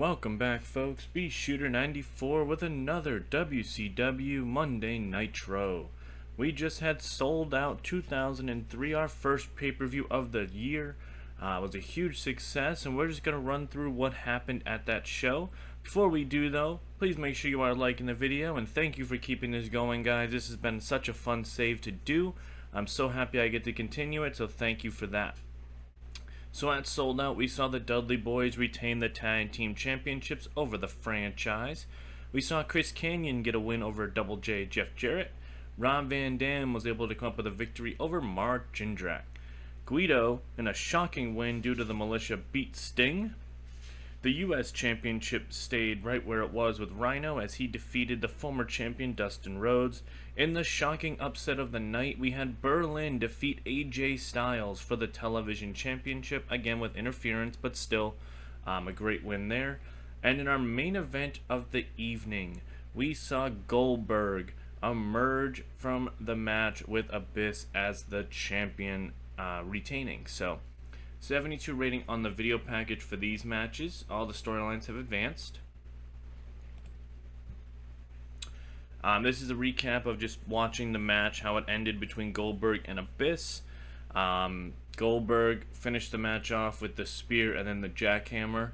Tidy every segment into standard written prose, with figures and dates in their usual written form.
Welcome back, folks. B-Shooter94 with another WCW Monday Nitro. We just had Sold Out 2003, our first pay-per-view of the year. It was a huge success, and we're just going to run through what happened at that show. Before we do, though, please make sure you are liking the video, and thank you for keeping this going, guys. This has been such a fun save to do. I'm so happy I get to continue it, so thank you for that. So at Sold Out, we saw the Dudley Boys retain the Tag Team Championships over the franchise. We saw Chris Kanyon get a win over Double J Jeff Jarrett. Rob Van Dam was able to come up with a victory over Mark Jindrak. Guido, in a shocking win due to the Militia, beat Sting. The U.S. Championship stayed right where it was with Rhino as he defeated the former champion Dustin Rhodes. In the shocking upset of the night, we had Berlin defeat AJ Styles for the Television Championship, again with interference, but still a great win there. And in our main event of the evening, we saw Goldberg emerge from the match with Abyss as the champion, retaining. So 72 rating on the video package for these matches. All the storylines have advanced. This is a recap of just watching the match, how it ended between Goldberg and Abyss. Goldberg finished the match off with the spear and then the jackhammer.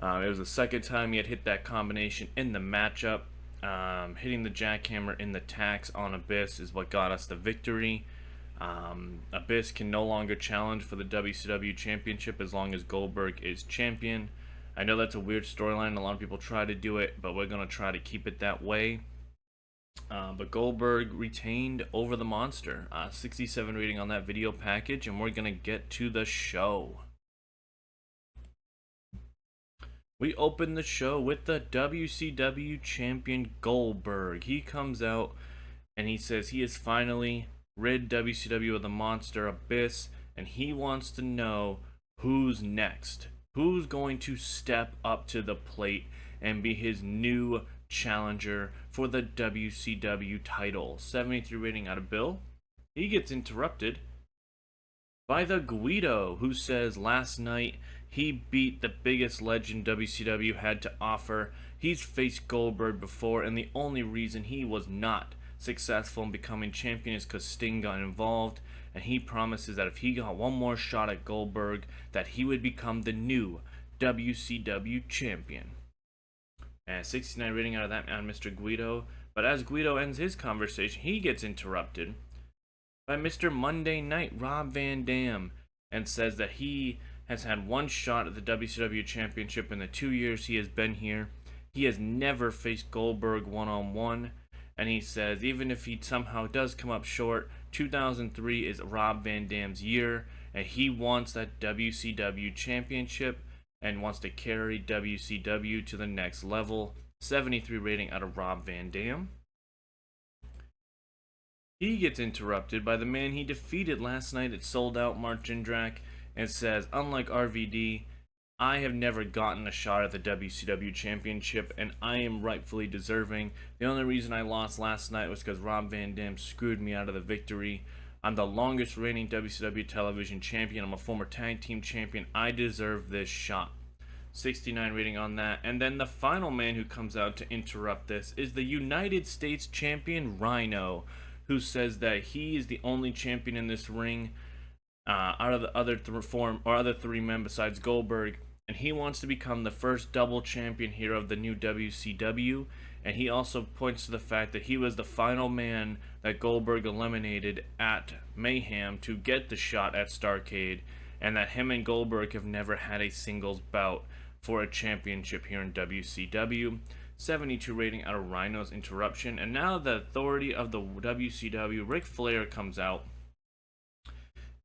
It was the second time he had hit that combination in the matchup. Hitting the jackhammer in the tax on Abyss is what got us the victory. Abyss can no longer challenge for the WCW Championship as long as Goldberg is champion. I know that's a weird storyline. A lot of people try to do it, but we're going to try to keep it that way. But Goldberg retained over the monster. 67 rating on that video package, and we're going to get to the show. We open the show with the WCW Champion Goldberg. He comes out and he says he is finally rid WCW of the monster Abyss, and he wants to know who's next. Who's going to step up to the plate and be his new challenger for the WCW title. 73 rating out of Bill. He gets interrupted by the Guido, who says last night he beat the biggest legend WCW had to offer. He's faced Goldberg before, and the only reason he was not successful in becoming champion is because Sting got involved, and he promises that if he got one more shot at Goldberg, that he would become the new WCW champion. And 69 rating out of that man, Mr. Guido. But as Guido ends his conversation, he gets interrupted by Mr. Monday Night, Rob Van Dam, and says that he has had one shot at the WCW championship in the 2 years he has been here. He has never faced Goldberg one-on-one. And he says even if he somehow does come up short, 2003 is Rob Van Dam's year, and he wants that WCW championship and wants to carry WCW to the next level. 73 rating out of Rob Van Dam. He gets interrupted by the man he defeated last night at Sold Out, Mark Jindrak, and says, unlike RVD, I have never gotten a shot at the WCW Championship, and I am rightfully deserving. The only reason I lost last night was because Rob Van Dam screwed me out of the victory. I'm the longest reigning WCW television champion. I'm a former tag team champion. I deserve this shot. 69 rating on that. And then the final man who comes out to interrupt this is the United States champion Rhino, who says that he is the only champion in this ring out of the other three men besides Goldberg. And he wants to become the first double champion here of the new WCW. And he also points to the fact that he was the final man that Goldberg eliminated at Mayhem to get the shot at Starrcade. And that him and Goldberg have never had a singles bout for a championship here in WCW. 72 rating out of Rhino's interruption. And now the authority of the WCW, Ric Flair, comes out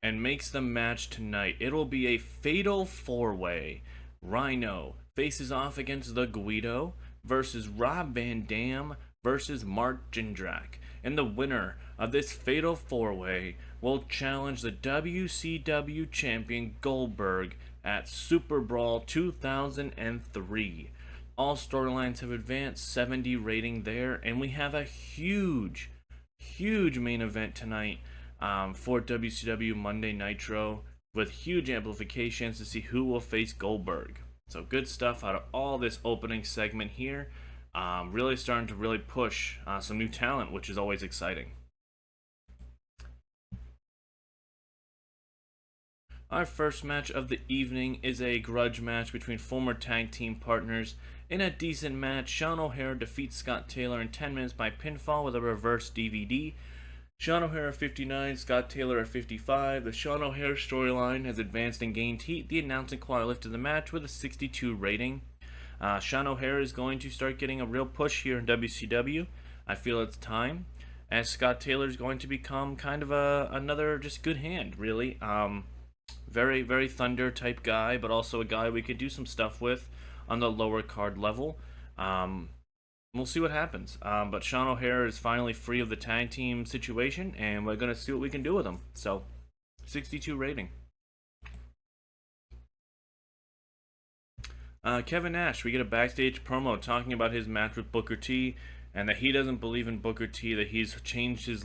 and makes the match tonight. It'll be a fatal four-way. Rhino faces off against the Guido versus Rob Van Dam versus Mark Jindrak. And the winner of this fatal four-way will challenge the WCW champion Goldberg at Super Brawl 2003. All storylines have advanced, 70 rating there, and we have a huge main event tonight for WCW Monday Nitro with huge amplifications to see who will face Goldberg. So good stuff out of all this opening segment here. Really starting to really push some new talent, which is always exciting. Our first match of the evening is a grudge match between former tag team partners. In a decent match, Sean O'Haire defeats Scott Taylor in 10 minutes by pinfall with a reverse DVD. Sean O'Haire at 59, Scott Taylor at 55. The Sean O'Haire storyline has advanced and gained heat. The announcing choir lifted the match with a 62 rating. Sean O'Haire is going to start getting a real push here in WCW. I feel it's time, as Scott Taylor is going to become kind of another just good hand, really. Very, very Thunder type guy, but also a guy we could do some stuff with on the lower card level. We'll see what happens. But Sean O'Haire is finally free of the tag team situation, and we're going to see what we can do with him. So, 62 rating. Kevin Nash, we get a backstage promo talking about his match with Booker T, and that he doesn't believe in Booker T, that he's changed his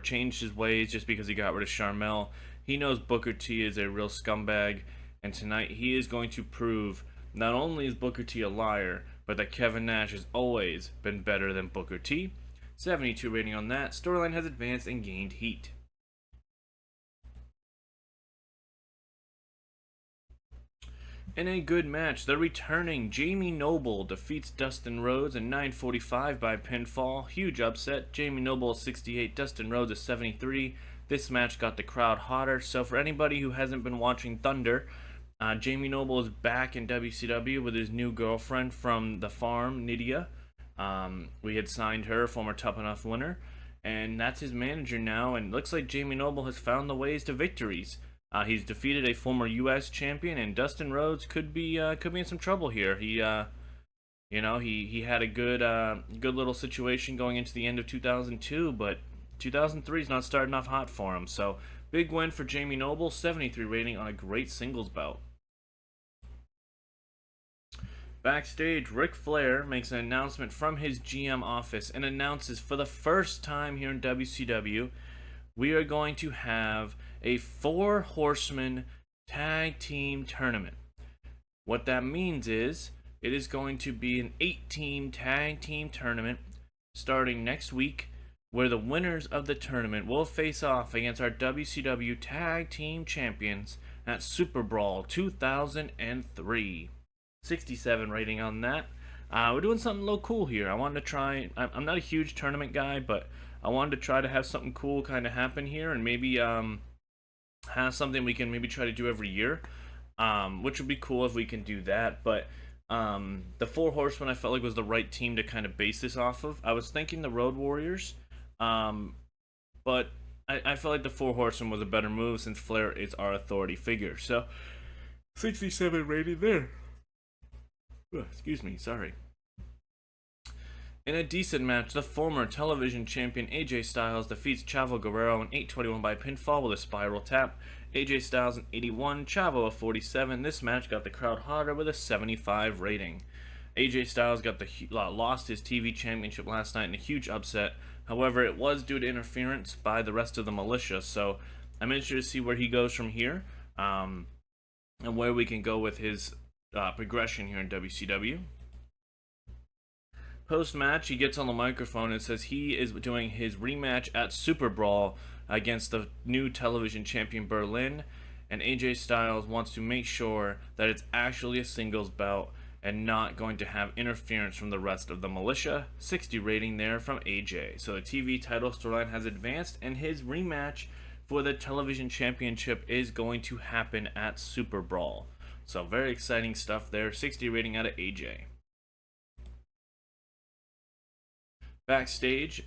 changed his ways just because he got rid of Sharmell. He knows Booker T is a real scumbag, and tonight he is going to prove not only is Booker T a liar, but that Kevin Nash has always been better than Booker T. 72 rating on that. Storyline has advanced and gained heat. In a good match, the returning Jamie Noble defeats Dustin Rhodes in 9:45 by pinfall. Huge upset. Jamie Noble is 68, Dustin Rhodes is 73. This match got the crowd hotter. So for anybody who hasn't been watching Thunder, Jamie Noble is back in WCW with his new girlfriend from the farm, Nidia. We had signed her, former Tough Enough winner, and that's his manager now. And it looks like Jamie Noble has found the ways to victories. He's defeated a former U.S. champion, and Dustin Rhodes could be in some trouble here. He had a good little situation going into the end of 2002, but 2003 is not starting off hot for him. So big win for Jamie Noble, 73 rating on a great singles bout. Backstage, Ric Flair makes an announcement from his GM office and announces for the first time here in WCW, we are going to have a 4 horseman tag team tournament. What that means is it is going to be an 8-team tag team tournament starting next week, where the winners of the tournament will face off against our WCW tag team champions at Super Brawl 2003. 67 rating on that. We're doing something a little cool here. I wanted to try, I'm not a huge tournament guy, but I wanted to try to have something cool kind of happen here, and maybe have something we can maybe try to do every year, which would be cool if we can do that. But the 4 Horsemen I felt like was the right team to kind of base this off of. I was thinking the Road Warriors, but I felt like the 4 Horsemen was a better move since Flair is our authority figure. So 67 rating there. Excuse me, sorry. In a decent match, the former television champion AJ Styles defeats Chavo Guerrero in 8:21 by pinfall with a spiral tap. AJ Styles in 81, Chavo a 47. This match got the crowd hotter with a 75 rating. AJ Styles lost his TV championship last night in a huge upset. However, it was due to interference by the rest of the militia, so I'm interested to see where he goes from here, and where we can go with his progression here in WCW. Post-match, he gets on the microphone and says he is doing his rematch at Super Brawl against the new television champion Berlin, and AJ Styles wants to make sure that it's actually a singles bout and not going to have interference from the rest of the militia. 60 rating there from AJ. So the TV title storyline has advanced, and his rematch for the television championship is going to happen at Super Brawl. So very exciting stuff there. 60 rating out of AJ. Backstage,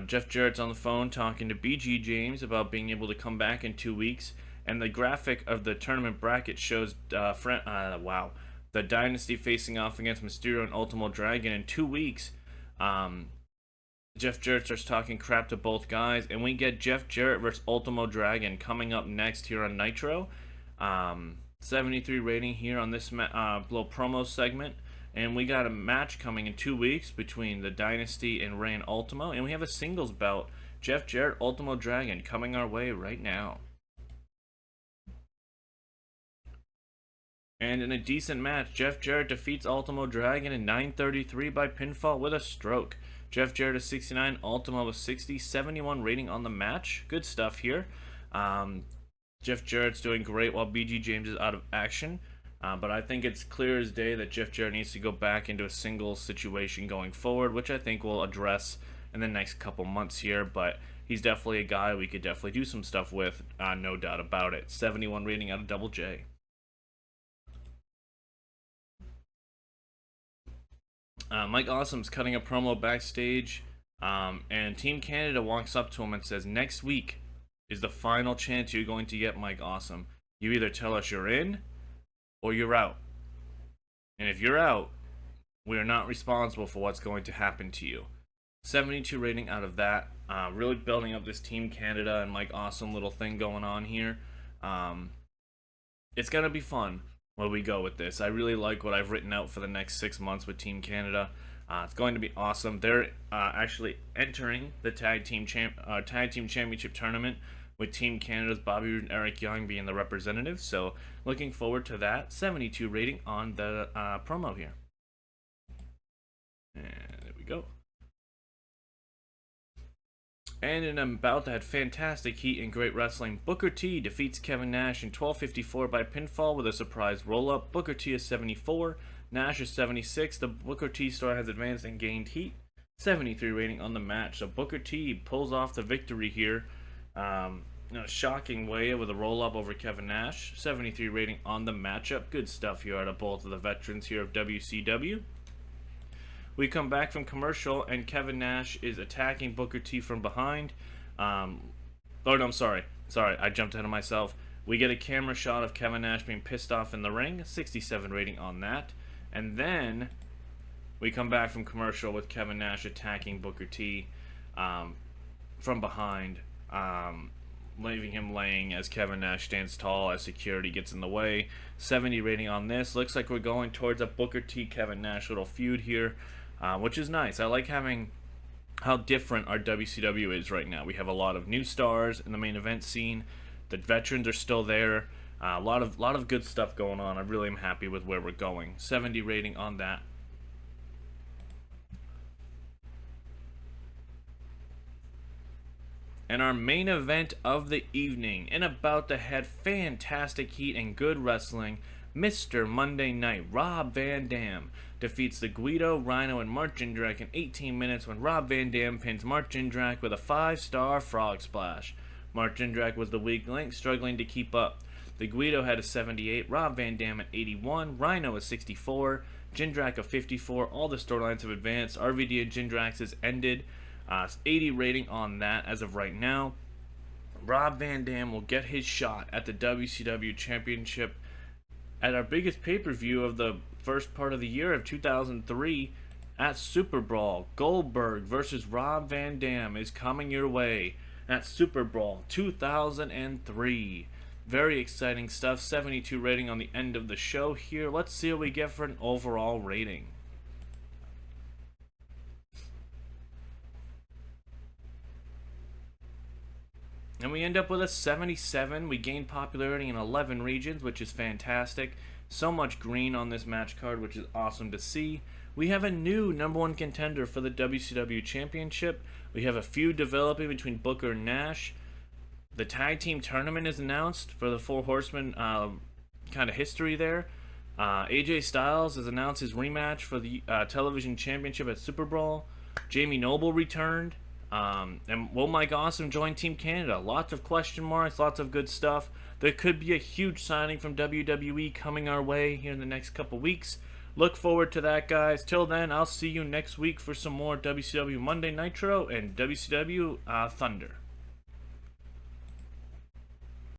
Jeff Jarrett's on the phone talking to BG James about being able to come back in 2 weeks, and the graphic of the tournament bracket shows the Dynasty facing off against Mysterio and Ultimo Dragon in 2 weeks. Jeff Jarrett starts talking crap to both guys, and we get Jeff Jarrett versus Ultimo Dragon coming up next here on Nitro. 73 rating here on this little promo segment. And we got a match coming in 2 weeks between the Dynasty and Rey and Ultimo. And we have a singles bout. Jeff Jarrett, Ultimo Dragon coming our way right now. And in a decent match, Jeff Jarrett defeats Ultimo Dragon in 9:33 by pinfall with a stroke. Jeff Jarrett is 69, Ultimo was 60, 71 rating on the match. Good stuff here. Jeff Jarrett's doing great while BG James is out of action. But I think it's clear as day that Jeff Jarrett needs to go back into a singles situation going forward, which I think we'll address in the next couple months here. But he's definitely a guy we could definitely do some stuff with, no doubt about it. 71 rating out of Double J. Mike Awesome's cutting a promo backstage, and Team Canada walks up to him and says, "Next week is the final chance you're going to get, Mike Awesome. You either tell us you're in, or you're out. And if you're out, we are not responsible for what's going to happen to you." 72 rating out of that. Really building up this Team Canada and Mike Awesome little thing going on here. It's going to be fun where we go with this. I really like what I've written out for the next 6 months with Team Canada. It's going to be awesome. They're actually entering the Tag Team Championship tournament with Team Canada's Bobby Roode and Eric Young being the representatives. So looking forward to that. 72 rating on the promo here. And there we go. And in a bout that had fantastic heat and great wrestling, Booker T defeats Kevin Nash in 12:54 by pinfall with a surprise roll-up. Booker T is 74, Nash is 76. The Booker T star has advanced and gained heat. 73 rating on the match. So Booker T pulls off the victory here in a shocking way with a roll-up over Kevin Nash. 73 rating on the matchup. Good stuff here out of both of the veterans here of WCW. We come back from commercial, and Kevin Nash is attacking Booker T from behind. Oh, no, I'm sorry. Sorry, I jumped ahead of myself. We get a camera shot of Kevin Nash being pissed off in the ring. 67 rating on that. And then we come back from commercial with Kevin Nash attacking Booker T from behind, leaving him laying as Kevin Nash stands tall as security gets in the way. 70 rating on this. Looks like we're going towards a Booker T Kevin Nash little feud here. Which is nice. I like having how different our WCW is right now. We have a lot of new stars in the main event scene. The veterans are still there. A lot of good stuff going on. I really am happy with where we're going. 70 rating on that. And our main event of the evening, and about to had fantastic heat and good wrestling, Mr. Monday Night, Rob Van Dam, defeats the Guido, Rhino, and Mark Jindrak in 18 minutes when Rob Van Dam pins Mark Jindrak with a 5-star frog splash. Mark Jindrak was the weak link, struggling to keep up. The Guido had a 78, Rob Van Dam at 81, Rhino a 64, Jindrak a 54. All the storylines have advanced. RVD and Jindrax has ended. 80 rating on that as of right now. Rob Van Dam will get his shot at the WCW Championship at our biggest pay-per-view of the first part of the year of 2003 at Super Brawl. Goldberg versus Rob Van Dam is coming your way at Super Brawl 2003. Very exciting stuff. 72 rating on the end of the show here. Let's see what we get for an overall rating. And we end up with a 77. We gain popularity in 11 regions, which is fantastic. So much green on this match card, which is awesome to see. We have a new #1 contender for the WCW Championship. We have a feud developing between Booker and Nash. The tag team tournament is announced for the Four Horsemen kind of history there. AJ Styles has announced his rematch for the television championship at Super Brawl. Jamie Noble returned. And will Mike Awesome join Team Canada? Lots of question marks, lots of good stuff. There could be a huge signing from WWE coming our way here in the next couple weeks. Look forward to that, guys. Till then, I'll see you next week for some more WCW Monday Nitro and WCW Thunder.